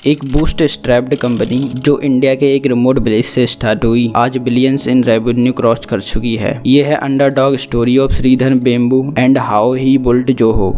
एक boost strapped company जो India के एक रिमोट विलेज से स्टार्ट हुई, आज बिलियंस इन रेवेन्यू क्रॉस कर चुकी है। ये है underdog story of Sridhar Vembu and how he built Zoho.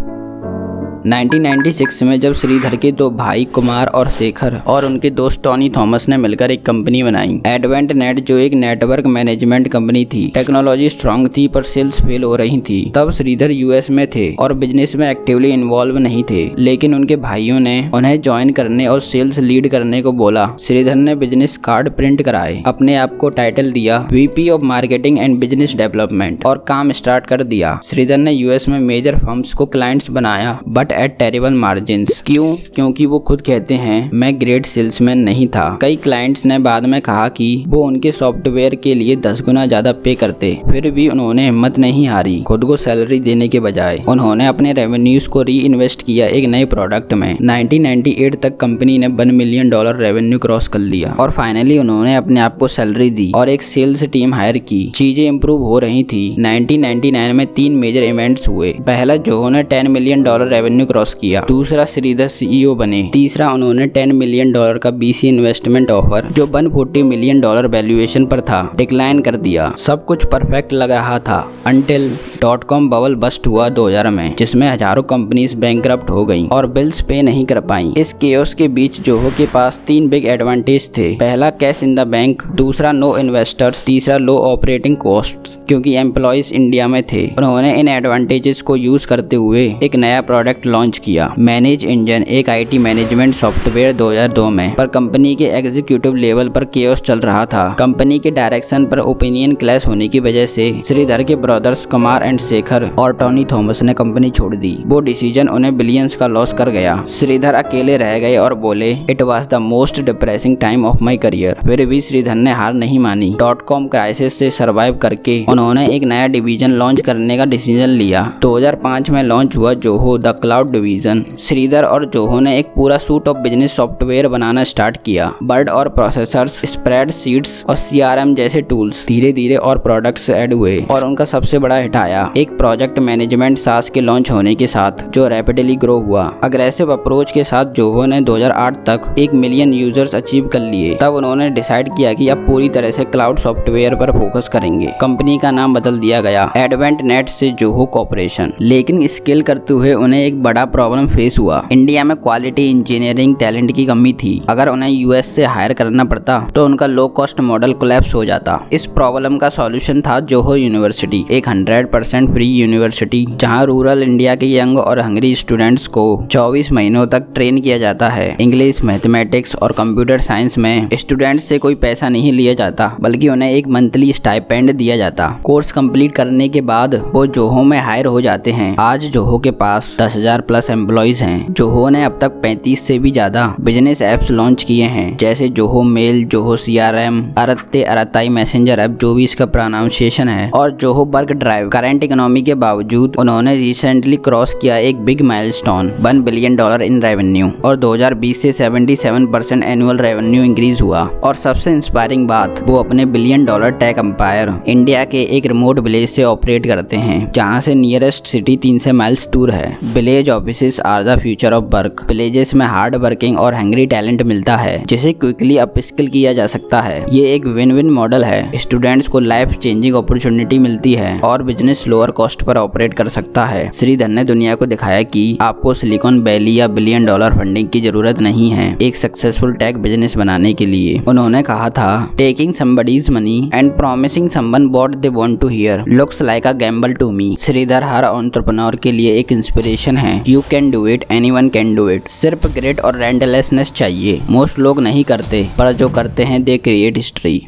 1996 में जब श्रीधर के दो भाई कुमार और शेखर और उनके दोस्त टॉनी थॉमस ने मिलकर एक कंपनी बनाई, एडवेंट नेट, जो एक नेटवर्क मैनेजमेंट कंपनी थी। टेक्नोलॉजी स्ट्रांग थी पर सेल्स फेल हो रही थी। तब श्रीधर यूएस में थे और बिजनेस में एक्टिवली इन्वॉल्व नहीं थे, लेकिन उनके भाइयों ने उन्हें ज्वाइन करने और सेल्स लीड करने को बोला। श्रीधर ने बिजनेस कार्ड प्रिंट कराए, अपने आप को टाइटल दिया VP of marketing and business development और काम स्टार्ट कर दिया। श्रीधर ने यूएस में मेजर फर्म्स को क्लाइंट्स बनाया बट एट टेरिबल मार्जिन्स। क्यों? क्योंकि वो खुद कहते हैं मैं ग्रेट सेल्समैन नहीं था। कई क्लाइंट्स ने बाद में कहा कि वो उनके सॉफ्टवेयर के लिए 10 गुना ज्यादा पे करते, फिर भी उन्होंने हिम्मत नहीं हारी। खुद को सैलरी देने के बजाय उन्होंने अपने रेवेन्यूज को री इन्वेस्ट किया एक नए प्रोडक्ट में। 1998 तक कंपनी ने $1 मिलियन रेवेन्यू क्रॉस कर लिया और फाइनली उन्होंने अपने आप को सैलरी दी और एक सेल्स टीम हायर की। चीजें इंप्रूव हो रही थी। 1999 में 3 मेजर इवेंट्स हुए। पहला, जोहो ने $10 मिलियन रेवेन्यू क्रॉस किया। दूसरा, श्रीधर सीईओ बने। तीसरा, उन्होंने $10 मिलियन का बीसी इन्वेस्टमेंट ऑफर, जो $140 मिलियन वैल्यूएशन पर था, डिक्लाइन कर दिया। सब कुछ परफेक्ट लग रहा था अंटिल .com बबल बस्ट हुआ 2000 में, जिसमें हजारों कंपनीज बैंकरप्ट हो गईं और बिल्स पे नहीं कर पाईं। इस केओस के बीच जोहो के पास 3 बिग एडवांटेज थे। पहला, कैश इन द बैंक। दूसरा, नो इन्वेस्टर्स। तीसरा, लो ऑपरेटिंग कॉस्ट्स, क्योंकि एम्प्लॉइज इंडिया में थे। उन्होंने इन एडवांटेजेस को यूज करते हुए एक नया प्रोडक्ट लॉन्च किया, मैनेज इंजन, एक आईटी मैनेजमेंट सॉफ्टवेयर 2002 में। पर कंपनी के एग्जीक्यूटिव लेवल पर केओस चल रहा था। कंपनी के डायरेक्शन पर ओपिनियन क्लैश होने की वजह से श्रीधर के ब्रदर्स कुमार एंड शेखर और टॉनी थॉमस ने कंपनी छोड़ दी। वो डिसीजन उन्हें बिलियंस का लॉस कर गया। श्रीधर अकेले रह गए और बोले, it was the most depressing time of my career. फिर भी श्रीधर ने हार नहीं मानी। .com क्राइसिस से सर्वाइव करके उन्होंने एक नया डिवीजन लॉन्च करने का डिसीजन लिया। 2005 में लॉन्च हुआ Zoho the cloud division. Sridhar और जोहो ने एक पूरा सूट ऑफ बिजनेस सॉफ्टवेयर बनाना स्टार्ट किया। बर्ड और प्रोसेसर्स, स्प्रेडशीट्स और सीआरएम जैसे टूल्स। धीरे धीरे और प्रोडक्ट्स ऐड हुए और उनका सबसे बड़ा हिट आया, एक प्रोजेक्ट मैनेजमेंट सास के लॉन्च होने के साथ, जो रैपिडली ग्रो हुआ। अग्रेसिव अप्रोच के साथ जोहो ने 2008 तक 1 मिलियन यूजर्स अचीव कर लिए। तब उन्होंने डिसाइड किया कि अब पूरी तरह से क्लाउड सॉफ्टवेयर पर फोकस करेंगे। कंपनी का नाम बदल दिया गया, एडवेंट नेट से जोहो कॉर्पोरेशन। लेकिन स्केल करते हुए उन्हें एक बड़ा प्रॉब्लम फेस हुआ। इंडिया में क्वालिटी इंजीनियरिंग टैलेंट की कमी थी। अगर उन्हें यूएस से हायर करना पड़ता तो उनका लो कॉस्ट मॉडल कोलैप्स हो जाता। इस प्रॉब्लम का सॉल्यूशन था जोहो यूनिवर्सिटी, एक 100% फ्री यूनिवर्सिटी जहां रूरल इंडिया के यंग और हंग्री स्टूडेंट्स को 24 महीनों तक ट्रेन किया जाता है। इंग्लिश, मैथमेटिक्स और कंप्यूटर साइंस में स्टूडेंट्स से कोई पैसा नहीं लिया जाता, बल्कि उन्हें एक मंथली स्टाइपेंड दिया जाता। कोर्स कंप्लीट करने के बाद वो जोहो में हायर हो जाते हैं। आज जोहो के पास 10,000 प्लस एम्प्लॉइज हैं। जोहो ने अब तक 35 से भी ज्यादा बिजनेस एप्स लॉन्च किए हैं, जैसे Zoho mail, Zoho CRM, Arattai messenger app, जो भी इसका प्रोनाउंसिएशन है, और Zoho work drive. Current economy के बावजूद उन्होंने रिसेंटली क्रॉस किया एक big milestone, $1 billion in revenue, और 2020 से 77% एनुअल रेवेन्यू इंक्रीज हुआ। और सबसे इंस्पायरिंग बात, वो अपने $1 बिलियन टेक एम्पायर इंडिया के एक रिमोट विलेज से ऑपरेट करते हैं, जहां से नियरेस्ट सिटी 300 माइल्स दूर है। Village offices are the future of work. Villages में हार्ड वर्किंग और हंग्री टैलेंट मिलता है, जिसे क्विकली अपस्किल किया जा सकता है। ये एक विन विन मॉडल है। स्टूडेंट्स को लाइफ चेंजिंग अपॉर्चुनिटी मिलती है और business lower cost per operate कर सकता है। श्रीधर ने दुनिया को दिखाया कि आपको सिलिकॉन वैली या $1 बिलियन फंडिंग की जरूरत नहीं है एक सक्सेसफुल टेक बिजनेस बनाने के लिए। उन्होंने कहा था, taking somebody's money and promising someone what they want to hear looks like a gamble to me. श्रीधर हर एंटरप्रेन्योर के लिए एक इंस्पिरेशन है। You can do it, anyone can do it. सिर्फ ग्रिट और रेंटलेसनेस चाहिए। मोस्ट लोग नहीं करते, पर जो करते हैं दे क्रिएट हिस्ट्री।